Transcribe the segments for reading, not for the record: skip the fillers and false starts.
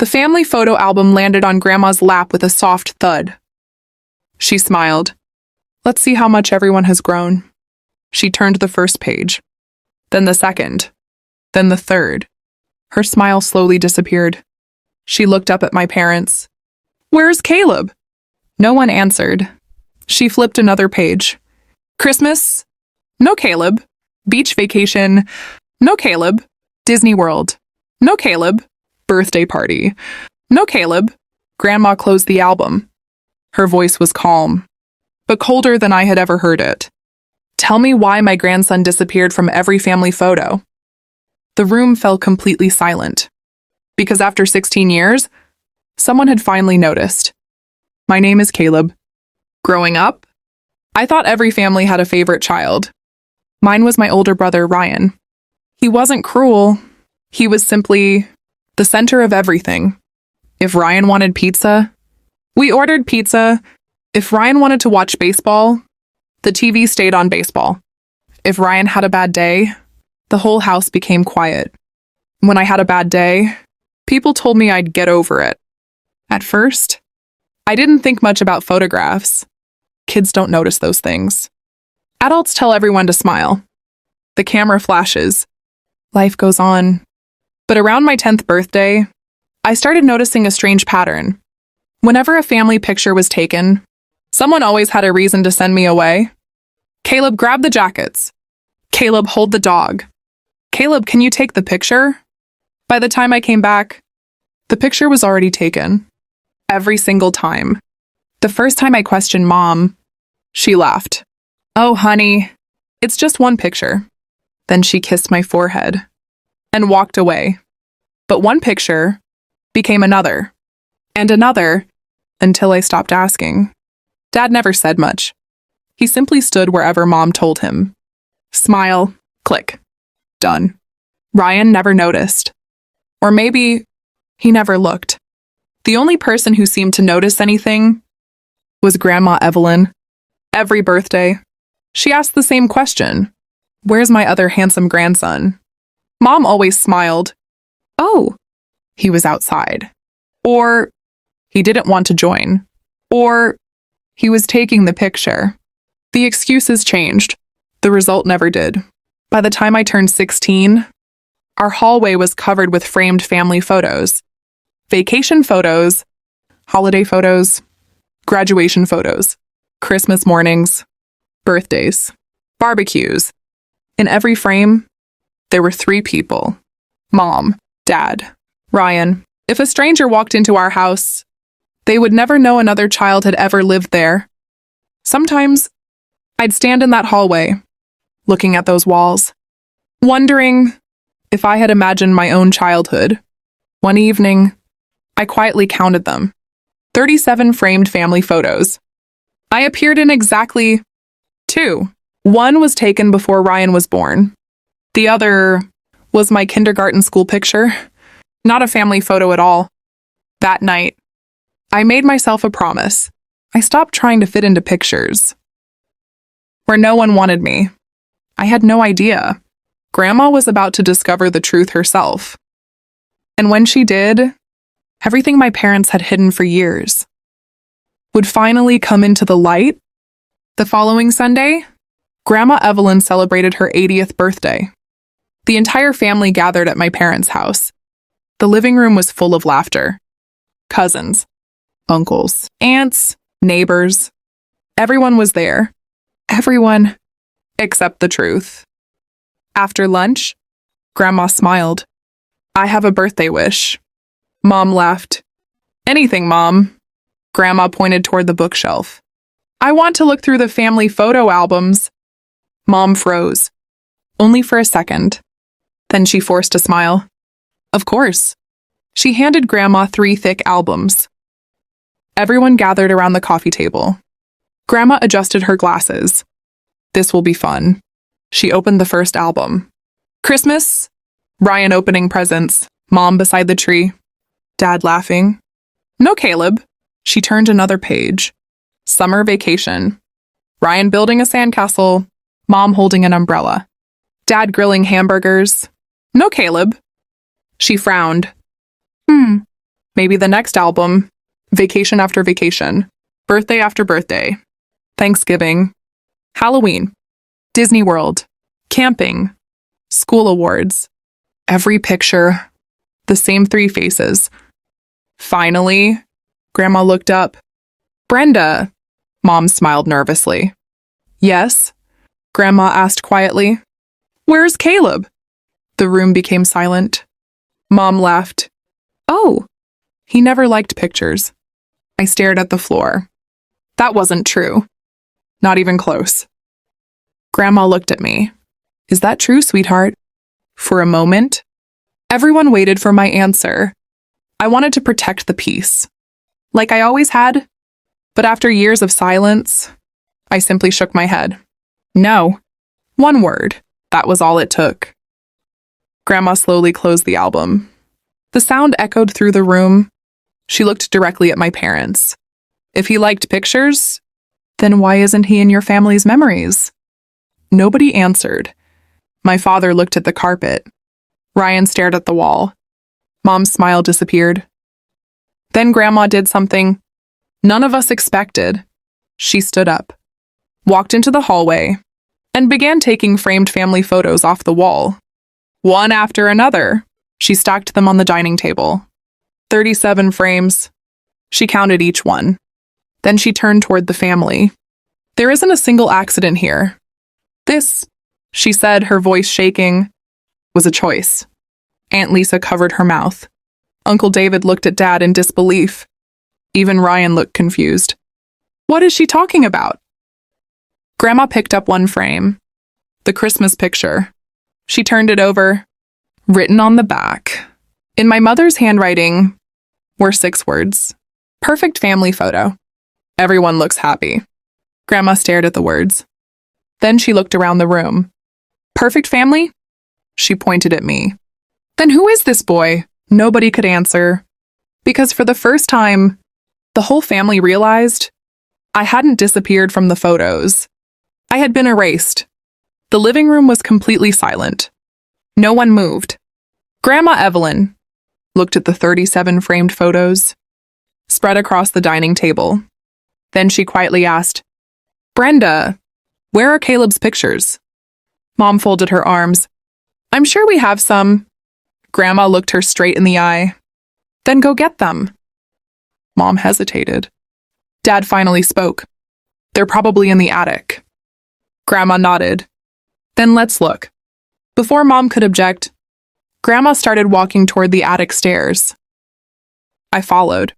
The family photo album landed on Grandma's lap with a soft thud. She smiled. Let's see how much everyone has grown. She turned the first page, then the second, then the third. Her smile slowly disappeared. She looked up at my parents. Where's Caleb? No one answered. She flipped another page. Christmas? No Caleb. Beach vacation? No Caleb. Disney World? No Caleb. Birthday party? No Caleb. Grandma closed the album. Her voice was calm, but colder than I had ever heard it. Tell me why my grandson disappeared from every family photo. The room fell completely silent, because after 16 years, someone had finally noticed. My name is Caleb. Growing up, I thought every family had a favorite child. Mine was my older brother, Ryan. He wasn't cruel. He was simply the center of everything. If Ryan wanted pizza, we ordered pizza. If Ryan wanted to watch baseball, the TV stayed on baseball. If Ryan had a bad day, the whole house became quiet. When I had a bad day, people told me I'd get over it. At first, I didn't think much about photographs. Kids don't notice those things. Adults tell everyone to smile. The camera flashes. Life goes on. But around my 10th birthday, I started noticing a strange pattern. Whenever a family picture was taken, someone always had a reason to send me away. Caleb, grab the jackets. Caleb, hold the dog. Caleb, can you take the picture? By the time I came back, the picture was already taken. Every single time. The first time I questioned Mom, she laughed. Oh, honey, it's just one picture. Then she kissed my forehead and walked away. But one picture became another and another until I stopped asking. Dad never said much. He simply stood wherever Mom told him. Smile, click, done. Ryan never noticed. Or maybe he never looked. The only person who seemed to notice anything was Grandma Evelyn. Every birthday, she asked the same question. Where's my other handsome grandson? Mom always smiled. Oh, he was outside. Or he didn't want to join. Or he was taking the picture. The excuses changed. The result never did. By the time I turned 16, our hallway was covered with framed family photos. Vacation photos, holiday photos, graduation photos, Christmas mornings, birthdays, barbecues. In every frame, there were 3 people. Mom, Dad, Ryan. If a stranger walked into our house, they would never know another child had ever lived there. Sometimes, I'd stand in that hallway, looking at those walls, wondering if I had imagined my own childhood. One evening, I quietly counted them. 37 framed family photos. I appeared in exactly 2. One was taken before Ryan was born. The other was my kindergarten school picture, not a family photo at all. That night, I made myself a promise. I stopped trying to fit into pictures where no one wanted me. I had no idea. Grandma was about to discover the truth herself. And when she did, everything my parents had hidden for years would finally come into the light. The following Sunday, Grandma Evelyn celebrated her 80th birthday. The entire family gathered at my parents' house. The living room was full of laughter. Cousins, uncles, aunts, neighbors. Everyone was there. Everyone except the truth. After lunch, Grandma smiled. I have a birthday wish. Mom laughed. Anything, Mom. Grandma pointed toward the bookshelf. I want to look through the family photo albums. Mom froze. Only for a second. Then she forced a smile. Of course. She handed Grandma 3 thick albums. Everyone gathered around the coffee table. Grandma adjusted her glasses. This will be fun. She opened the first album. Christmas, Ryan opening presents, Mom beside the tree, Dad laughing. No Caleb. She turned another page. Summer vacation. Ryan building a sandcastle, Mom holding an umbrella. Dad grilling hamburgers. No Caleb. She frowned. Maybe the next album, vacation after vacation, birthday after birthday, Thanksgiving, Halloween, Disney World, camping, school awards. Every picture, the same 3 faces. Finally, Grandma looked up. Brenda, Mom smiled nervously. Yes? Grandma asked quietly. Where's Caleb? The room became silent. Mom laughed. Oh, he never liked pictures. I stared at the floor. That wasn't true. Not even close. Grandma looked at me. Is that true, sweetheart? For a moment, everyone waited for my answer. I wanted to protect the peace, like I always had. But after years of silence, I simply shook my head. No. One word. That was all it took. Grandma slowly closed the album. The sound echoed through the room. She looked directly at my parents. If he liked pictures, then why isn't he in your family's memories? Nobody answered. My father looked at the carpet. Ryan stared at the wall. Mom's smile disappeared. Then Grandma did something none of us expected. She stood up, walked into the hallway, and began taking framed family photos off the wall. One after another, she stacked them on the dining table. 37 frames. She counted each one. Then she turned toward the family. There isn't a single accident here. This, she said, her voice shaking, was a choice. Aunt Lisa covered her mouth. Uncle David looked at Dad in disbelief. Even Ryan looked confused. What is she talking about? Grandma picked up one frame. The Christmas picture. She turned it over. Written on the back, in my mother's handwriting, were 6 words. Perfect family photo. Everyone looks happy. Grandma stared at the words. Then she looked around the room. Perfect family? She pointed at me. Then who is this boy? Nobody could answer. Because for the first time, the whole family realized I hadn't disappeared from the photos. I had been erased. The living room was completely silent. No one moved. Grandma Evelyn looked at the 37 framed photos, spread across the dining table. Then she quietly asked, Brenda, where are Caleb's pictures? Mom folded her arms. I'm sure we have some. Grandma looked her straight in the eye. Then go get them. Mom hesitated. Dad finally spoke. They're probably in the attic. Grandma nodded. Then let's look. Before Mom could object, Grandma started walking toward the attic stairs. I followed.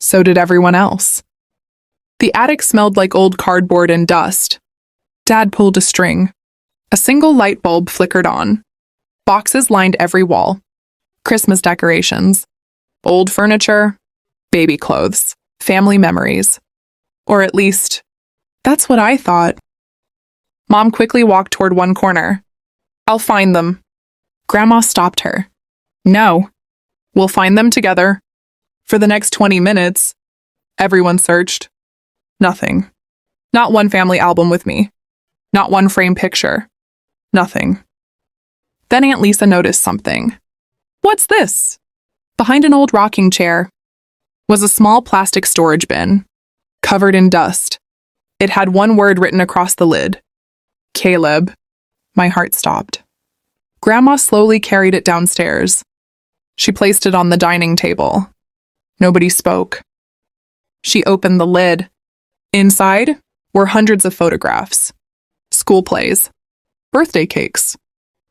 So did everyone else. The attic smelled like old cardboard and dust. Dad pulled a string. A single light bulb flickered on. Boxes lined every wall. Christmas decorations. Old furniture. Baby clothes. Family memories. Or at least, that's what I thought. Mom quickly walked toward one corner. I'll find them. Grandma stopped her. No. We'll find them together. For the next 20 minutes, everyone searched. Nothing. Not one family album with me. Not one frame picture. Nothing. Then Aunt Lisa noticed something. What's this? Behind an old rocking chair was a small plastic storage bin, covered in dust. It had one word written across the lid. Caleb. My heart stopped. Grandma slowly carried it downstairs. She placed it on the dining table. Nobody spoke. She opened the lid. Inside were hundreds of photographs. School plays. Birthday cakes.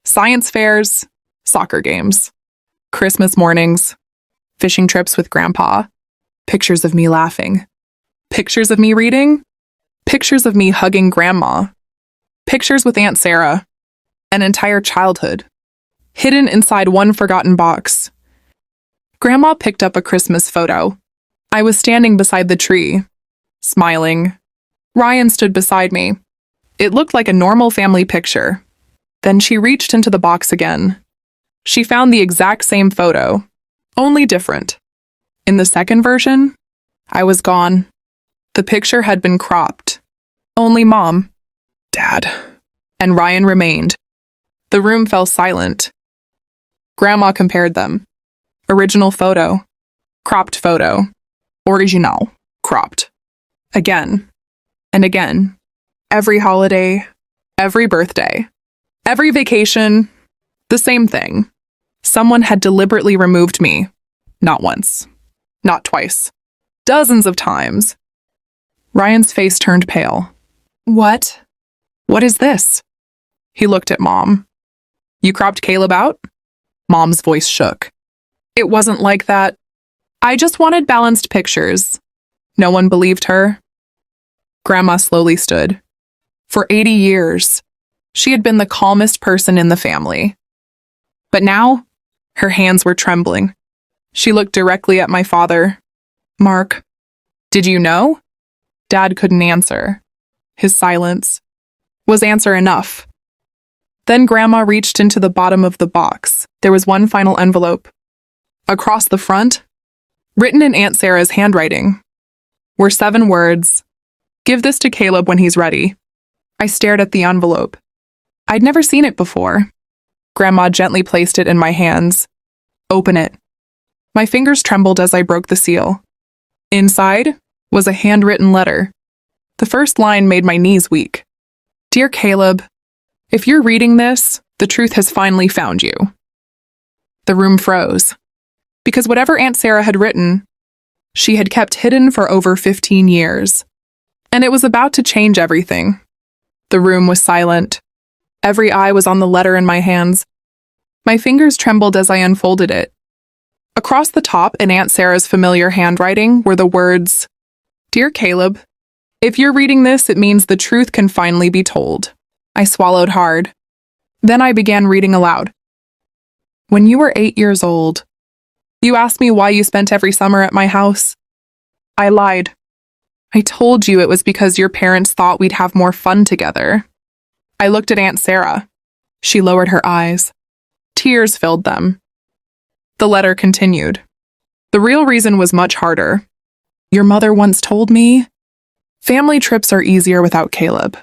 Science fairs. Soccer games. Christmas mornings. Fishing trips with Grandpa. Pictures of me laughing. Pictures of me reading. Pictures of me hugging Grandma. Pictures with Aunt Sarah. An entire childhood. Hidden inside one forgotten box. Grandma picked up a Christmas photo. I was standing beside the tree, smiling. Ryan stood beside me. It looked like a normal family picture. Then she reached into the box again. She found the exact same photo, only different. In the second version, I was gone. The picture had been cropped. Only Mom, Dad, and Ryan remained. The room fell silent. Grandma compared them. Original photo. Cropped photo. Original. Cropped. Again. And again. Every holiday. Every birthday. Every vacation. The same thing. Someone had deliberately removed me. Not once. Not twice. Dozens of times. Ryan's face turned pale. What? What is this? He looked at Mom. You cropped Caleb out? Mom's voice shook. It wasn't like that. I just wanted balanced pictures. No one believed her. Grandma slowly stood. For 80 years, she had been the calmest person in the family. But now, her hands were trembling. She looked directly at my father. Mark, did you know? Dad couldn't answer. His silence was answer enough. Then Grandma reached into the bottom of the box. There was one final envelope. Across the front, written in Aunt Sarah's handwriting, were 7 words. Give this to Caleb when he's ready. I stared at the envelope. I'd never seen it before. Grandma gently placed it in my hands. Open it. My fingers trembled as I broke the seal. Inside was a handwritten letter. The first line made my knees weak. Dear Caleb, if you're reading this, the truth has finally found you. The room froze. Because whatever Aunt Sarah had written, she had kept hidden for over 15 years. And it was about to change everything. The room was silent. Every eye was on the letter in my hands. My fingers trembled as I unfolded it. Across the top, in Aunt Sarah's familiar handwriting, were the words, Dear Caleb, if you're reading this, it means the truth can finally be told. I swallowed hard. Then I began reading aloud. When you were 8 years old, you asked me why you spent every summer at my house. I lied. I told you it was because your parents thought we'd have more fun together. I looked at Aunt Sarah. She lowered her eyes. Tears filled them. The letter continued. The real reason was much harder. Your mother once told me, family trips are easier without Caleb.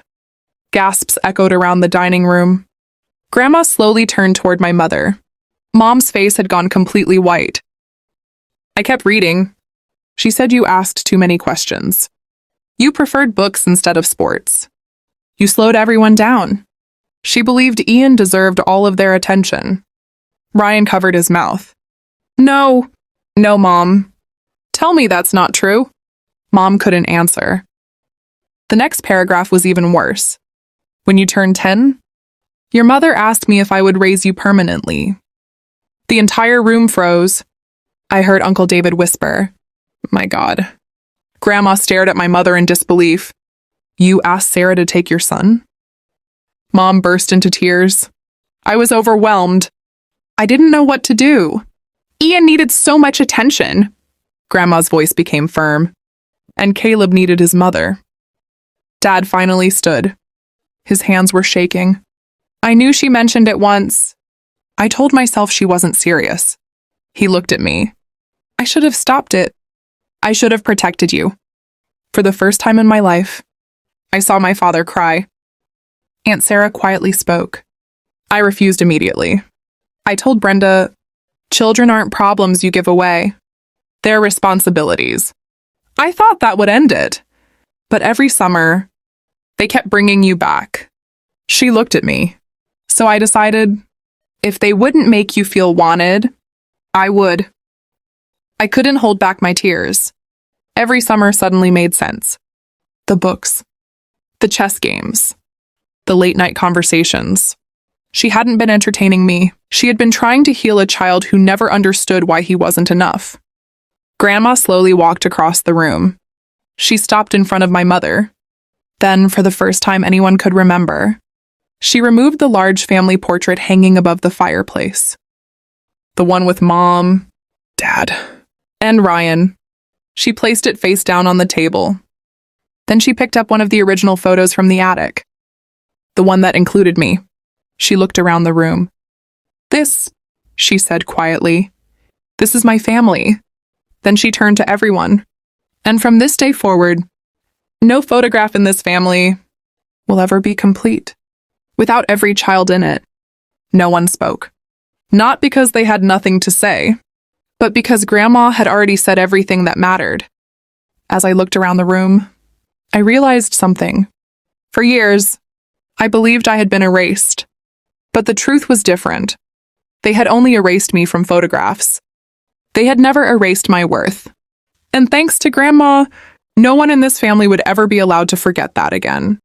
Gasps echoed around the dining room. Grandma slowly turned toward my mother. Mom's face had gone completely white. I kept reading. She said you asked too many questions. You preferred books instead of sports. You slowed everyone down. She believed Ian deserved all of their attention. Ryan covered his mouth. No, Mom. Tell me that's not true. Mom couldn't answer. The next paragraph was even worse. When you turned 10, your mother asked me if I would raise you permanently. The entire room froze. I heard Uncle David whisper, My God. Grandma stared at my mother in disbelief. You asked Sarah to take your son? Mom burst into tears. I was overwhelmed. I didn't know what to do. Ian needed so much attention. Grandma's voice became firm. And Caleb needed his mother. Dad finally stood. His hands were shaking. I knew she mentioned it once. I told myself she wasn't serious. He looked at me. I should have stopped it. I should have protected you. For the first time in my life, I saw my father cry. Aunt Sarah quietly spoke. I refused immediately. I told Brenda, children aren't problems you give away. They're responsibilities. I thought that would end it. But every summer, they kept bringing you back. She looked at me. So I decided, if they wouldn't make you feel wanted, I would. I couldn't hold back my tears. Every summer suddenly made sense. The books. The chess games. The late-night conversations. She hadn't been entertaining me. She had been trying to heal a child who never understood why he wasn't enough. Grandma slowly walked across the room. She stopped in front of my mother. Then, for the first time anyone could remember, she removed the large family portrait hanging above the fireplace. The one with Mom, Dad, and Ryan. She placed it face down on the table. Then she picked up one of the original photos from the attic. The one that included me. She looked around the room. This, she said quietly, this is my family. Then she turned to everyone. And from this day forward, no photograph in this family will ever be complete without every child in it. No one spoke. Not because they had nothing to say, but because Grandma had already said everything that mattered. As I looked around the room, I realized something. For years, I believed I had been erased. But the truth was different. They had only erased me from photographs. They had never erased my worth. And thanks to Grandma, no one in this family would ever be allowed to forget that again.